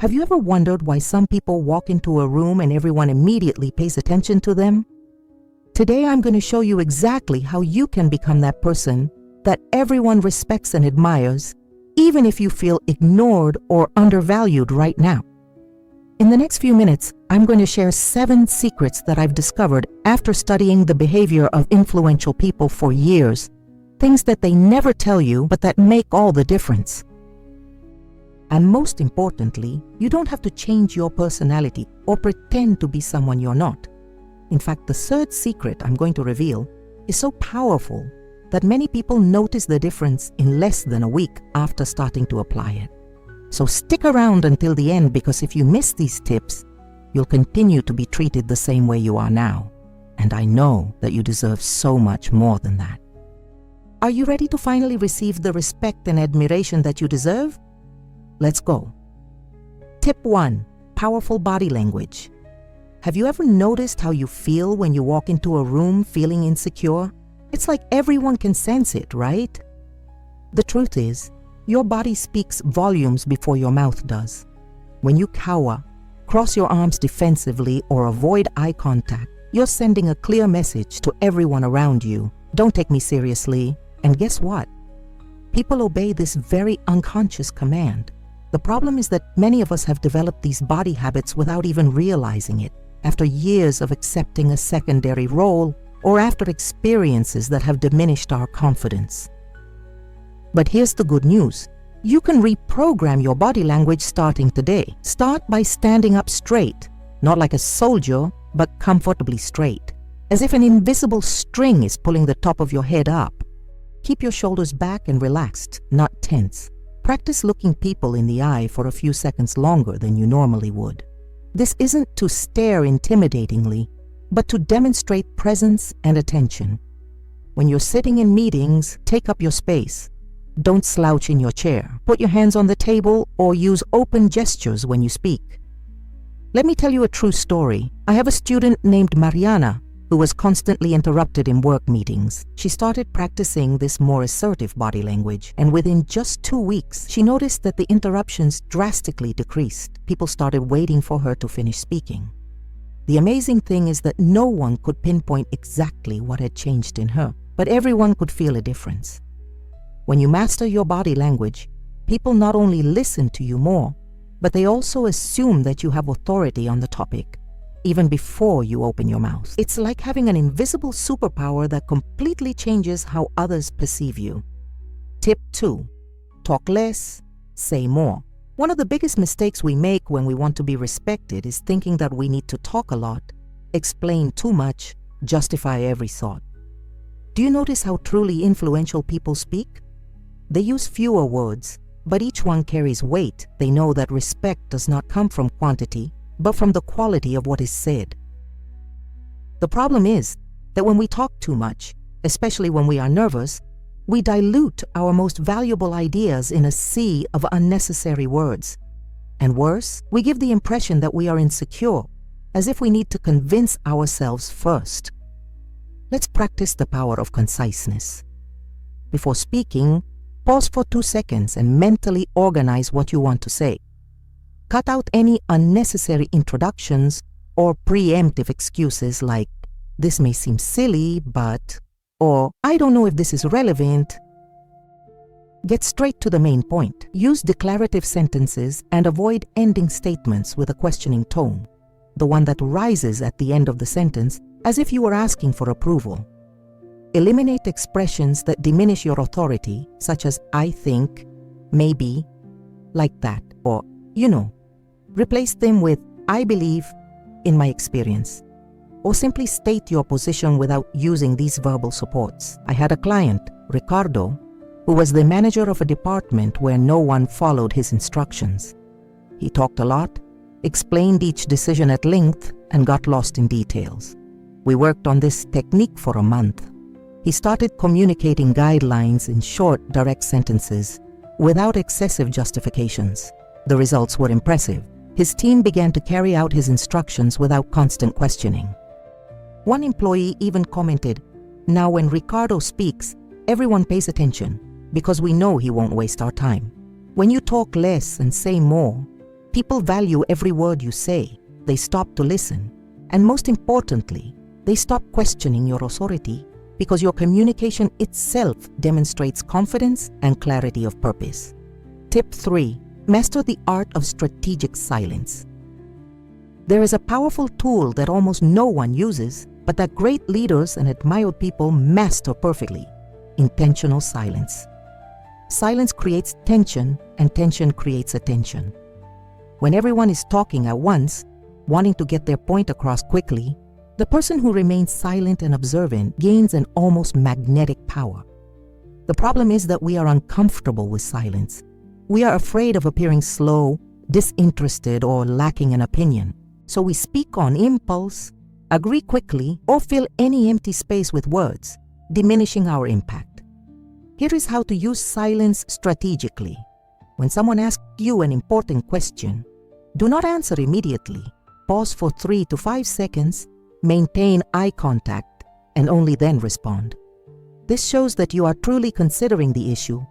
Have you ever wondered why some people walk into a room and everyone immediately pays attention to them? Today I'm going to show you exactly how you can become that person that everyone respects and admires, even if you feel ignored or undervalued right now. In the next few minutes, I'm going to share 7 secrets that I've discovered after studying the behavior of influential people for years, things that they never tell you but that make all the difference. And most importantly, you don't have to change your personality or pretend to be someone you're not. In fact, the 3rd secret I'm going to reveal is so powerful that many people notice the difference in less than a week after starting to apply it. So stick around until the end, because if you miss these tips, you'll continue to be treated the same way you are now. And I know that you deserve so much more than that. Are you ready to finally receive the respect and admiration that you deserve? Let's go. Tip 1. Powerful body language. Have you ever noticed how you feel when you walk into a room feeling insecure? It's like everyone can sense it, right? The truth is, your body speaks volumes before your mouth does. When you cower, cross your arms defensively, or avoid eye contact, you're sending a clear message to everyone around you. Don't take me seriously. And guess what? People obey this very unconscious command. The problem is that many of us have developed these body habits without even realizing it, after years of accepting a secondary role or after experiences that have diminished our confidence. But here's the good news. You can reprogram your body language starting today. Start by standing up straight, not like a soldier, but comfortably straight, as if an invisible string is pulling the top of your head up. Keep your shoulders back and relaxed, not tense. Practice looking people in the eye for a few seconds longer than you normally would. This isn't to stare intimidatingly, but to demonstrate presence and attention. When you're sitting in meetings, take up your space. Don't slouch in your chair. Put your hands on the table or use open gestures when you speak. Let me tell you a true story. I have a student named Mariana who was constantly interrupted in work meetings. She started practicing this more assertive body language, and within just 2 weeks, she noticed that the interruptions drastically decreased. People started waiting for her to finish speaking. The amazing thing is that no one could pinpoint exactly what had changed in her, but everyone could feel a difference. When you master your body language, people not only listen to you more, but they also assume that you have authority on the topic, even before you open your mouth. It's like having an invisible superpower that completely changes how others perceive you. Tip 2. Talk less, say more. One of the biggest mistakes we make when we want to be respected is thinking that we need to talk a lot, explain too much, justify every thought. Do you notice how truly influential people speak? They use fewer words, but each one carries weight. They know that respect does not come from quantity, but from the quality of what is said. The problem is that when we talk too much, especially when we are nervous, we dilute our most valuable ideas in a sea of unnecessary words. And worse, we give the impression that we are insecure, as if we need to convince ourselves first. Let's practice the power of conciseness. Before speaking, pause for 2 seconds and mentally organize what you want to say. Cut out any unnecessary introductions or preemptive excuses like, "This may seem silly, but," or "I don't know if this is relevant." Get straight to the main point. Use declarative sentences and avoid ending statements with a questioning tone, the one that rises at the end of the sentence as if you were asking for approval. Eliminate expressions that diminish your authority, such as "I think," "maybe," "like that," or "you know." Replace them with "I believe," "in my experience," or simply state your position without using these verbal supports. I had a client, Ricardo, who was the manager of a department where no one followed his instructions. He talked a lot, explained each decision at length, and got lost in details. We worked on this technique for a month. He started communicating guidelines in short, direct sentences without excessive justifications. The results were impressive. His team began to carry out his instructions without constant questioning. One employee even commented, "Now when Ricardo speaks, everyone pays attention because we know he won't waste our time." When you talk less and say more, People value every word you say. They stop to listen. And most importantly, they stop questioning your authority because your communication itself demonstrates confidence and clarity of purpose. Tip 3. Master the art of strategic silence. There is a powerful tool that almost no one uses, but that great leaders and admired people master perfectly: intentional silence. Silence creates tension, and tension creates attention. When everyone is talking at once, wanting to get their point across quickly, the person who remains silent and observant gains an almost magnetic power. The problem is that we are uncomfortable with silence. We are afraid of appearing slow, disinterested, or lacking an opinion. So we speak on impulse, agree quickly, or fill any empty space with words, diminishing our impact. Here is how to use silence strategically. When someone asks you an important question, do not answer immediately. Pause for 3 to 5 seconds, maintain eye contact, and only then respond. This shows that you are truly considering the issue,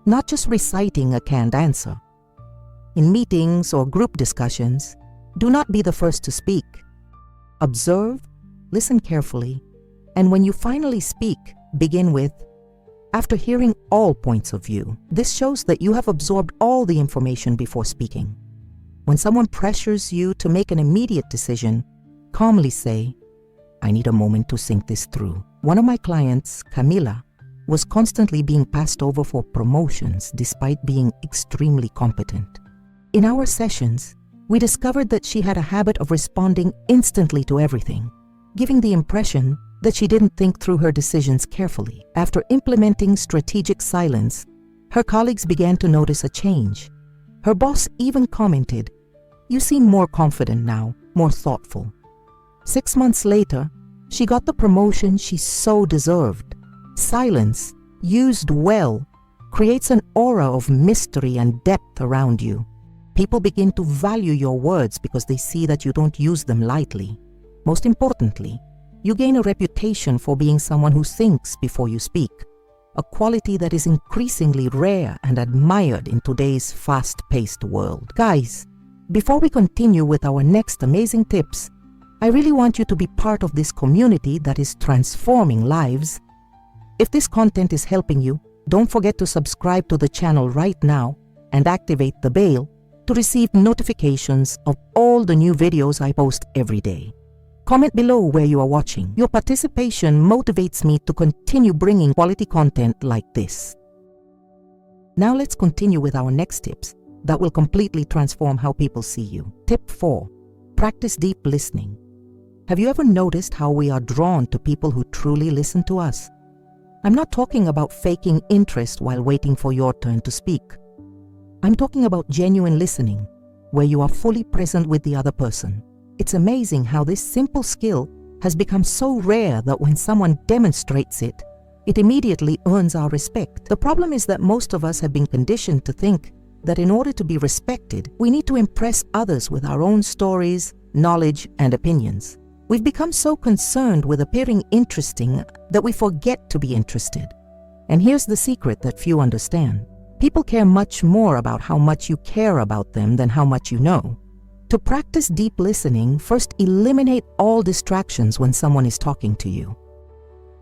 not just reciting a canned answer. In meetings or group discussions, do not be the first to speak. Observe, listen carefully, and when you finally speak, begin with, "After hearing all points of view." This shows that you have absorbed all the information before speaking. When someone pressures you to make an immediate decision, calmly say, "I need a moment to think this through." One of my clients, Camila, was constantly being passed over for promotions despite being extremely competent. In our sessions, we discovered that she had a habit of responding instantly to everything, giving the impression that she didn't think through her decisions carefully. After implementing strategic silence, her colleagues began to notice a change. Her boss even commented, "You seem more confident now, more thoughtful." 6 months later, she got the promotion she so deserved. Silence, used well, creates an aura of mystery and depth around you. People begin to value your words because they see that you don't use them lightly. Most importantly, you gain a reputation for being someone who thinks before you speak, a quality that is increasingly rare and admired in today's fast-paced world. Guys, before we continue with our next amazing tips, I really want you to be part of this community that is transforming lives. If this content is helping you, don't forget to subscribe to the channel right now and activate the bell to receive notifications of all the new videos I post every day. Comment below where you are watching. Your participation motivates me to continue bringing quality content like this. Now let's continue with our next tips that will completely transform how people see you. Tip 4. Practice deep listening. Have you ever noticed how we are drawn to people who truly listen to us? I'm not talking about faking interest while waiting for your turn to speak. I'm talking about genuine listening, where you are fully present with the other person. It's amazing how this simple skill has become so rare that when someone demonstrates it, it immediately earns our respect. The problem is that most of us have been conditioned to think that in order to be respected, we need to impress others with our own stories, knowledge, and opinions. We've become so concerned with appearing interesting that we forget to be interested. And here's the secret that few understand. People care much more about how much you care about them than how much you know. To practice deep listening, first eliminate all distractions when someone is talking to you.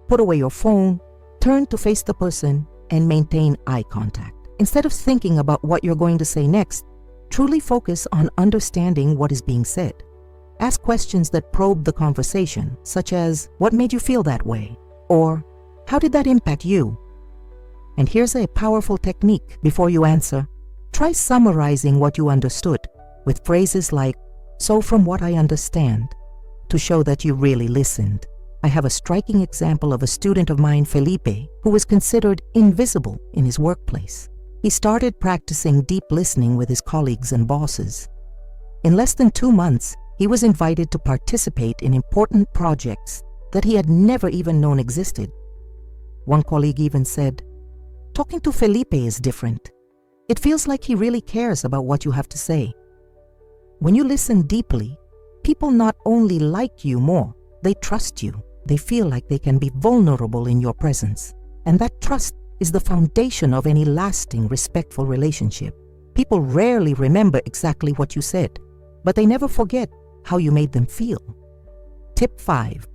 Put away your phone, turn to face the person, and maintain eye contact. Instead of thinking about what you're going to say next, truly focus on understanding what is being said. Ask questions that probe the conversation, such as, "What made you feel that way?" Or, "How did that impact you?" And here's a powerful technique before you answer. Try summarizing what you understood with phrases like, "So from what I understand," to show that you really listened. I have a striking example of a student of mine, Felipe, who was considered invisible in his workplace. He started practicing deep listening with his colleagues and bosses. In less than 2 months, he was invited to participate in important projects that he had never even known existed. One colleague even said, "Talking to Felipe is different. It feels like he really cares about what you have to say." When you listen deeply, people not only like you more, they trust you. They feel like they can be vulnerable in your presence. And that trust is the foundation of any lasting, respectful relationship. People rarely remember exactly what you said, but they never forget how you made them feel. Tip 5.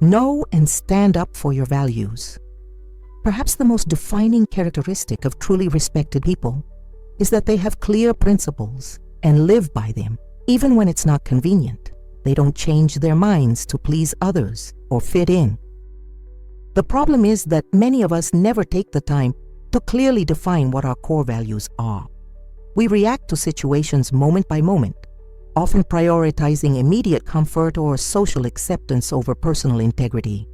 Know and stand up for your values. Perhaps the most defining characteristic of truly respected people is that they have clear principles and live by them, even when it's not convenient. They don't change their minds to please others or fit in. The problem is that many of us never take the time to clearly define what our core values are. We react to situations moment by moment, often prioritizing immediate comfort or social acceptance over personal integrity.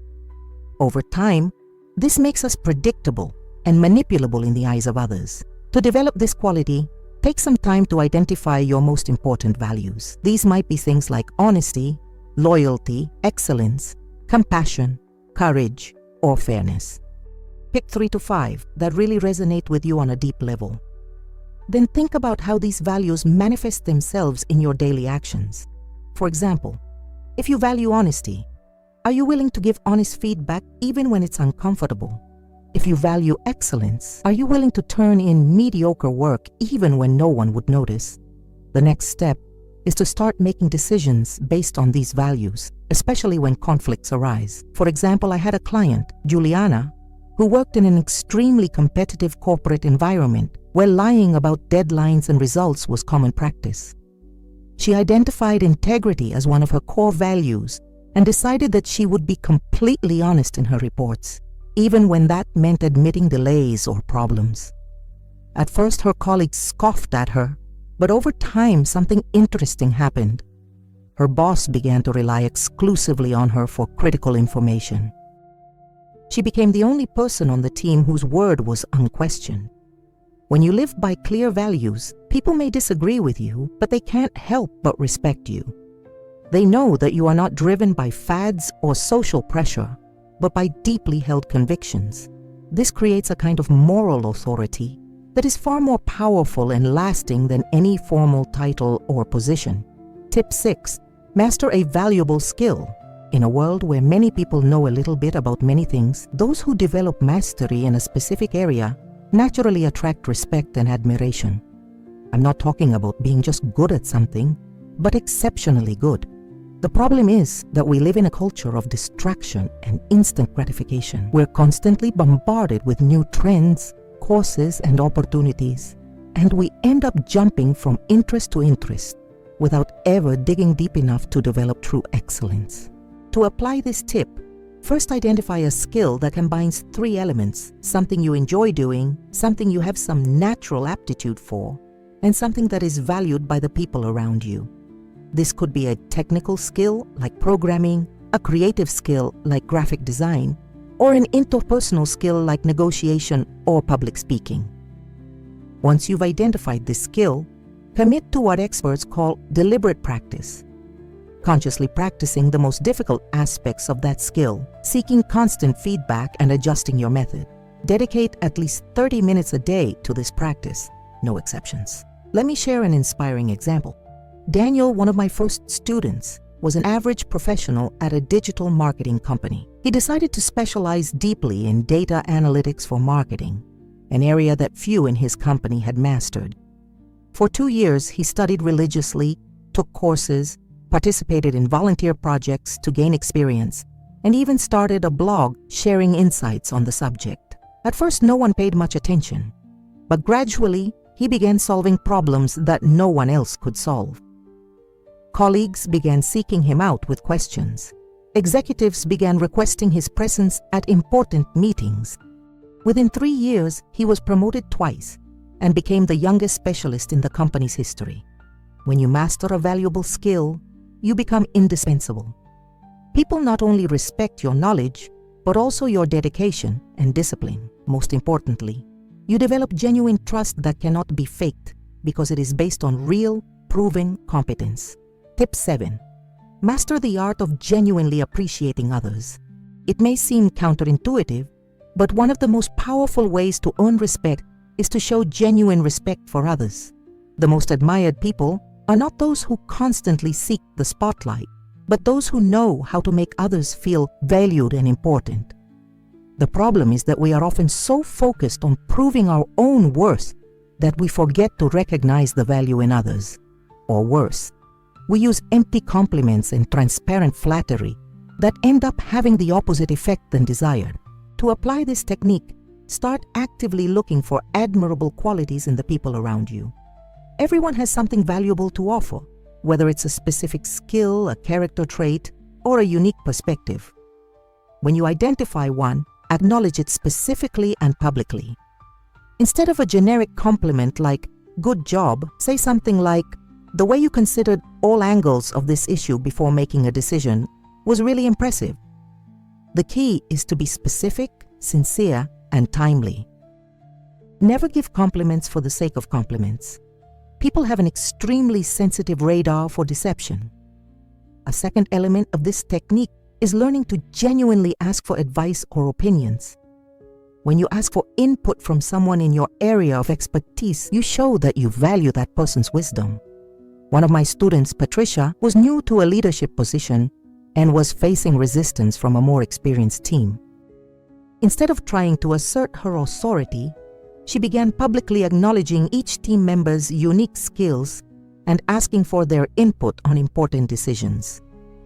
Over time, this makes us predictable and manipulable in the eyes of others. To develop this quality, take some time to identify your most important values. These might be things like honesty, loyalty, excellence, compassion, courage, or fairness. Pick 3 to 5 that really resonate with you on a deep level. Then think about how these values manifest themselves in your daily actions. For example, if you value honesty, are you willing to give honest feedback even when it's uncomfortable? If you value excellence, are you willing to turn in mediocre work even when no one would notice? The next step is to start making decisions based on these values, especially when conflicts arise. For example, I had a client, Juliana, who worked in an extremely competitive corporate environment where lying about deadlines and results was common practice. She identified integrity as one of her core values and decided that she would be completely honest in her reports, even when that meant admitting delays or problems. At first, her colleagues scoffed at her, but over time, something interesting happened. Her boss began to rely exclusively on her for critical information. She became the only person on the team whose word was unquestioned. When you live by clear values, people may disagree with you, but they can't help but respect you. They know that you are not driven by fads or social pressure, but by deeply held convictions. This creates a kind of moral authority that is far more powerful and lasting than any formal title or position. Tip 6. Master a valuable skill. In a world where many people know a little bit about many things, those who develop mastery in a specific area naturally attract respect and admiration. I'm not talking about being just good at something, but exceptionally good. The problem is that we live in a culture of distraction and instant gratification. We're constantly bombarded with new trends, courses, and opportunities, and we end up jumping from interest to interest without ever digging deep enough to develop true excellence. To apply this tip, first identify a skill that combines 3 elements: something you enjoy doing, something you have some natural aptitude for, and something that is valued by the people around you. This could be a technical skill like programming, a creative skill like graphic design, or an interpersonal skill like negotiation or public speaking. Once you've identified this skill, commit to what experts call deliberate practice. Consciously practicing the most difficult aspects of that skill, seeking constant feedback and adjusting your method. Dedicate at least 30 minutes a day to this practice, no exceptions. Let me share an inspiring example. Daniel, one of my first students, was an average professional at a digital marketing company. He decided to specialize deeply in data analytics for marketing, an area that few in his company had mastered. For 2 years, he studied religiously, took courses, participated in volunteer projects to gain experience, and even started a blog sharing insights on the subject. At first, no one paid much attention, but gradually, he began solving problems that no one else could solve. Colleagues began seeking him out with questions. Executives began requesting his presence at important meetings. Within 3 years, he was promoted twice and became the youngest specialist in the company's history. When you master a valuable skill, you become indispensable. People not only respect your knowledge, but also your dedication and discipline. Most importantly, you develop genuine trust that cannot be faked because it is based on real, proven competence. Tip 7. Master the art of genuinely appreciating others. It may seem counterintuitive, but one of the most powerful ways to earn respect is to show genuine respect for others. The most admired people are not those who constantly seek the spotlight, but those who know how to make others feel valued and important. The problem is that we are often so focused on proving our own worth that we forget to recognize the value in others. Or worse, we use empty compliments and transparent flattery that end up having the opposite effect than desired. To apply this technique, start actively looking for admirable qualities in the people around you. Everyone has something valuable to offer, whether it's a specific skill, a character trait, or a unique perspective. When you identify one, acknowledge it specifically and publicly. Instead of a generic compliment like, "Good job," say something like, "The way you considered all angles of this issue before making a decision was really impressive." The key is to be specific, sincere, and timely. Never give compliments for the sake of compliments. People have an extremely sensitive radar for deception. A second element of this technique is learning to genuinely ask for advice or opinions. When you ask for input from someone in your area of expertise, you show that you value that person's wisdom. One of my students, Patricia, was new to a leadership position and was facing resistance from a more experienced team. Instead of trying to assert her authority, she began publicly acknowledging each team member's unique skills and asking for their input on important decisions.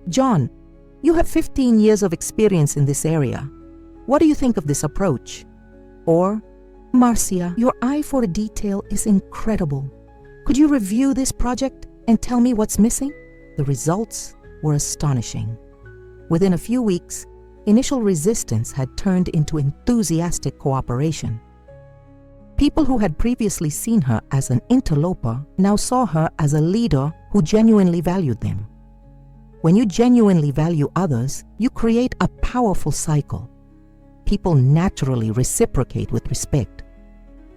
"John, you have 15 years of experience in this area. What do you think of this approach?" Or, "Marcia, your eye for detail is incredible. Could you review this project and tell me what's missing?" The results were astonishing. Within a few weeks, initial resistance had turned into enthusiastic cooperation. People who had previously seen her as an interloper now saw her as a leader who genuinely valued them. When you genuinely value others, you create a powerful cycle. People naturally reciprocate with respect.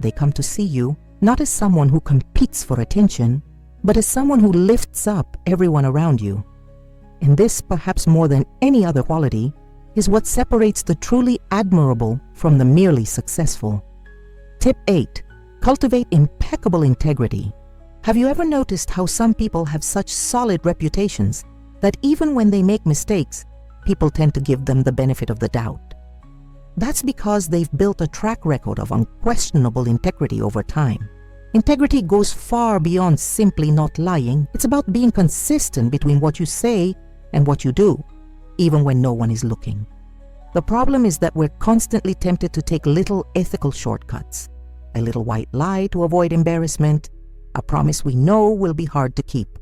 They come to see you not as someone who competes for attention, but as someone who lifts up everyone around you. And this, perhaps more than any other quality, is what separates the truly admirable from the merely successful. Tip 8. Cultivate impeccable integrity. Have you ever noticed how some people have such solid reputations that even when they make mistakes, people tend to give them the benefit of the doubt? That's because they've built a track record of unquestionable integrity over time. Integrity goes far beyond simply not lying. It's about being consistent between what you say and what you do, even when no one is looking. The problem is that we're constantly tempted to take little ethical shortcuts. A little white lie to avoid embarrassment, a promise we know will be hard to keep,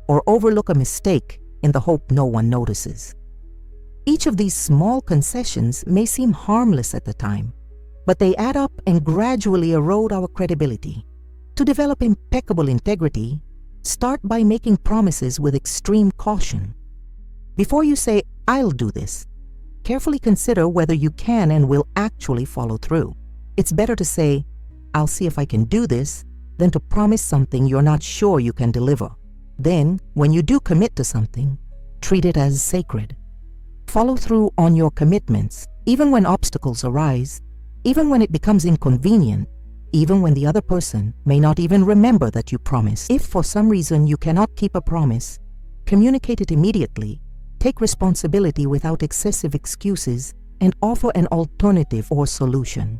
or overlook a mistake in the hope no one notices. Each of these small concessions may seem harmless at the time, but they add up and gradually erode our credibility. To develop impeccable integrity, start by making promises with extreme caution. Before you say, "I'll do this," carefully consider whether you can and will actually follow through. It's better to say, "I'll see if I can do this," than to promise something you're not sure you can deliver. Then, when you do commit to something, treat it as sacred. Follow through on your commitments, even when obstacles arise, even when it becomes inconvenient, even when the other person may not even remember that you promised. If for some reason you cannot keep a promise, communicate it immediately, take responsibility without excessive excuses, and offer an alternative or solution.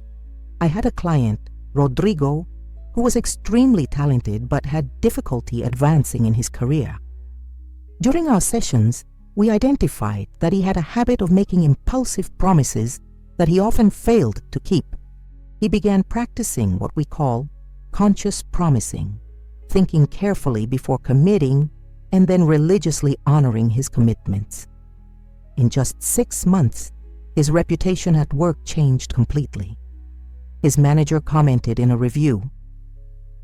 I had a client, Rodrigo, who was extremely talented but had difficulty advancing in his career. During our sessions, we identified that he had a habit of making impulsive promises that he often failed to keep. He began practicing what we call conscious promising, thinking carefully before committing and then religiously honoring his commitments. In just 6 months, his reputation at work changed completely. His manager commented in a review,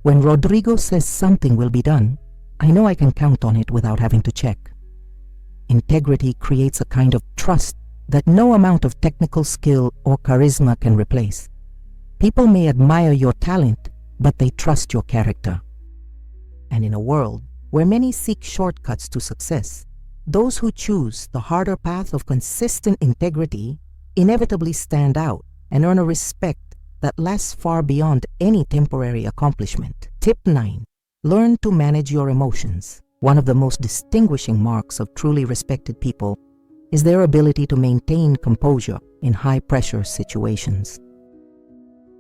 "When Rodrigo says something will be done, I know I can count on it without having to check." Integrity creates a kind of trust that no amount of technical skill or charisma can replace. People may admire your talent, but they trust your character. And in a world where many seek shortcuts to success, those who choose the harder path of consistent integrity inevitably stand out and earn a respect that lasts far beyond any temporary accomplishment. Tip 9. Learn to manage your emotions. One of the most distinguishing marks of truly respected people is their ability to maintain composure in high-pressure situations.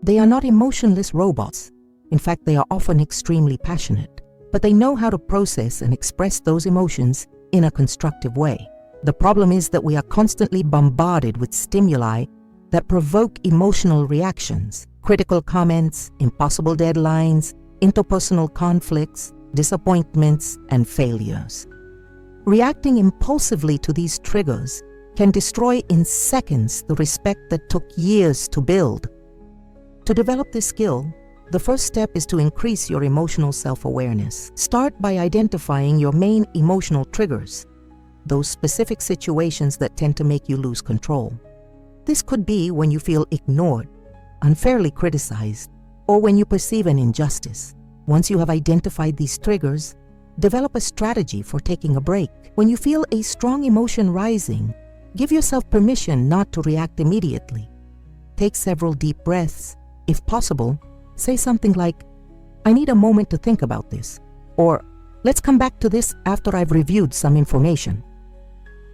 They are not emotionless robots. In fact, they are often extremely passionate, but they know how to process and express those emotions in a constructive way. The problem is that we are constantly bombarded with stimuli that provoke emotional reactions, critical comments, impossible deadlines, interpersonal conflicts, disappointments, and failures. Reacting impulsively to these triggers can destroy in seconds the respect that took years to build. To develop this skill, the first step is to increase your emotional self-awareness. Start by identifying your main emotional triggers, those specific situations that tend to make you lose control. This could be when you feel ignored, unfairly criticized, or when you perceive an injustice. Once you have identified these triggers, develop a strategy for taking a break. When you feel a strong emotion rising, give yourself permission not to react immediately. Take several deep breaths. If possible, say something like, "I need a moment to think about this," or "Let's come back to this after I've reviewed some information."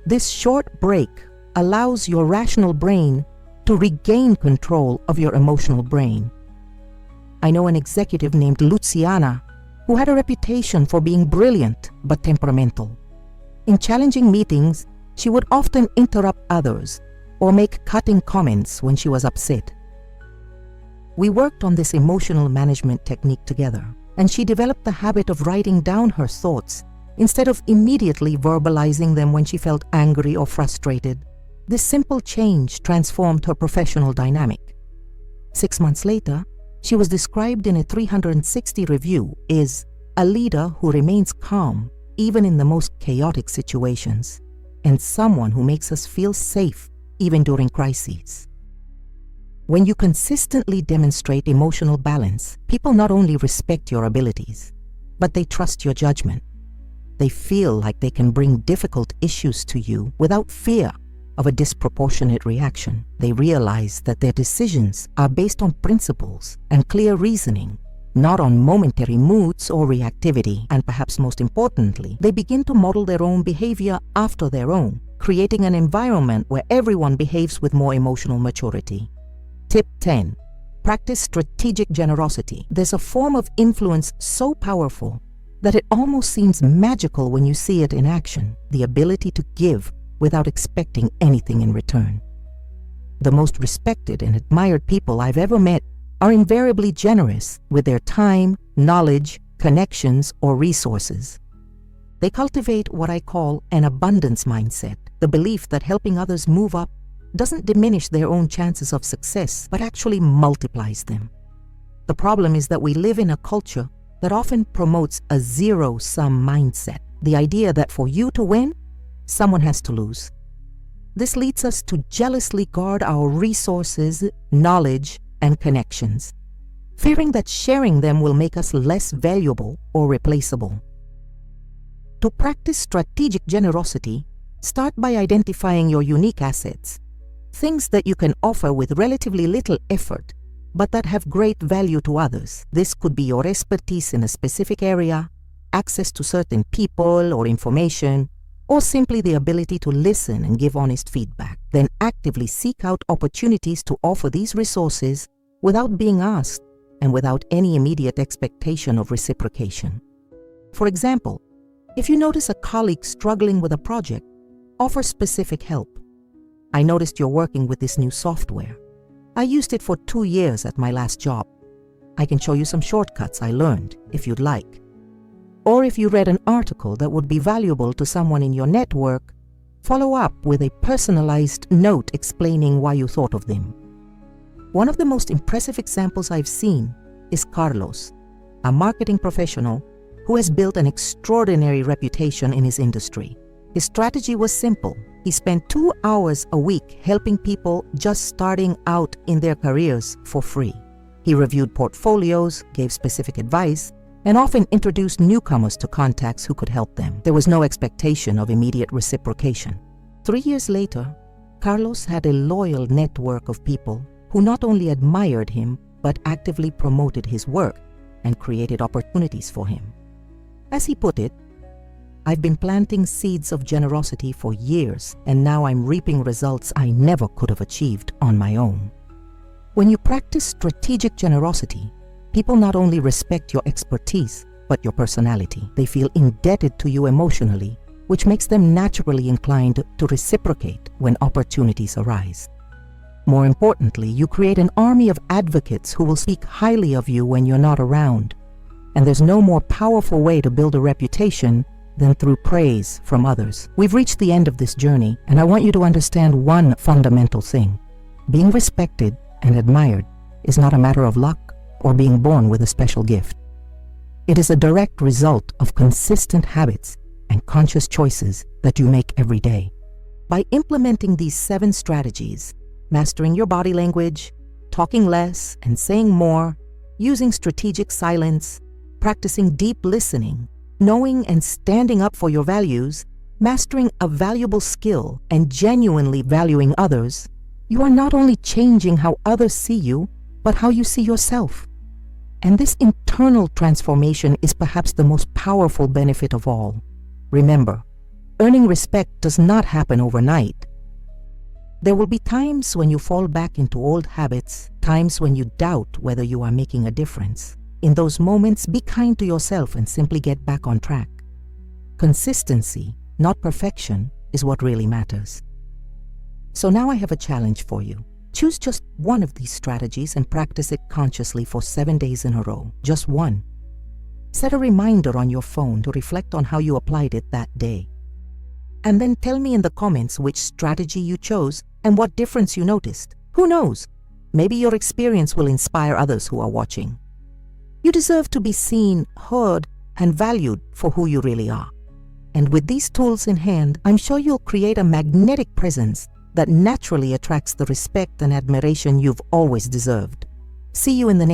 This short break allows your rational brain to regain control of your emotional brain. I know an executive named Luciana who had a reputation for being brilliant but temperamental. In challenging meetings, she would often interrupt others or make cutting comments when she was upset. We worked on this emotional management technique together, and she developed the habit of writing down her thoughts instead of immediately verbalizing them when she felt angry or frustrated. This simple change transformed her professional dynamic. 6 months later, she was described in a 360 review as a leader who remains calm even in the most chaotic situations, and someone who makes us feel safe even during crises. When you consistently demonstrate emotional balance, people not only respect your abilities, but they trust your judgment. They feel like they can bring difficult issues to you without fear of a disproportionate reaction. They realize that their decisions are based on principles and clear reasoning, not on momentary moods or reactivity. And perhaps most importantly, they begin to model their own behavior after their own, creating an environment where everyone behaves with more emotional maturity. Tip 10. Practice strategic generosity. There's a form of influence so powerful that it almost seems magical when you see it in action, the ability to give without expecting anything in return. The most respected and admired people I've ever met are invariably generous with their time, knowledge, connections, or resources. They cultivate what I call an abundance mindset, the belief that helping others move up doesn't diminish their own chances of success, but actually multiplies them. The problem is that we live in a culture that often promotes a zero-sum mindset, the idea that for you to win, someone has to lose. This leads us to jealously guard our resources, knowledge, and connections, fearing that sharing them will make us less valuable or replaceable. To practice strategic generosity, start by identifying your unique assets, things that you can offer with relatively little effort, but that have great value to others. This could be your expertise in a specific area, access to certain people or information, or simply the ability to listen and give honest feedback. Then actively seek out opportunities to offer these resources without being asked and without any immediate expectation of reciprocation. For example, if you notice a colleague struggling with a project, offer specific help. I noticed you're working with this new software. I used it for 2 years at my last job. I can show you some shortcuts I learned if you'd like. Or if you read an article that would be valuable to someone in your network, follow up with a personalized note explaining why you thought of them. One of the most impressive examples I've seen is Carlos, a marketing professional who has built an extraordinary reputation in his industry. His strategy was simple. He spent 2 hours a week helping people just starting out in their careers for free. He reviewed portfolios, gave specific advice, and often introduced newcomers to contacts who could help them. There was no expectation of immediate reciprocation. 3 years later, Carlos had a loyal network of people who not only admired him, but actively promoted his work and created opportunities for him. As he put it, "I've been planting seeds of generosity for years, and now I'm reaping results I never could have achieved on my own." When you practice strategic generosity, People not only respect your expertise, but your personality. They feel indebted to you emotionally, which makes them naturally inclined to reciprocate when opportunities arise. More importantly, you create an army of advocates who will speak highly of you when you're not around. And there's no more powerful way to build a reputation than through praise from others. We've reached the end of this journey, and I want you to understand one fundamental thing. Being respected and admired is not a matter of luck or being born with a special gift. It is a direct result of consistent habits and conscious choices that you make every day. By implementing these 7 strategies, mastering your body language, talking less and saying more, using strategic silence, practicing deep listening, knowing and standing up for your values, mastering a valuable skill, and genuinely valuing others, you are not only changing how others see you, but how you see yourself. And this internal transformation is perhaps the most powerful benefit of all. Remember, earning respect does not happen overnight. There will be times when you fall back into old habits, times when you doubt whether you are making a difference. In those moments, be kind to yourself and simply get back on track. Consistency, not perfection, is what really matters. So now I have a challenge for you. Choose just one of these strategies and practice it consciously for 7 days in a row. Just one. Set a reminder on your phone to reflect on how you applied it that day. And then tell me in the comments which strategy you chose and what difference you noticed. Who knows? Maybe your experience will inspire others who are watching. You deserve to be seen, heard, and valued for who you really are. And with these tools in hand, I'm sure you'll create a magnetic presence that naturally attracts the respect and admiration you've always deserved. See you in the next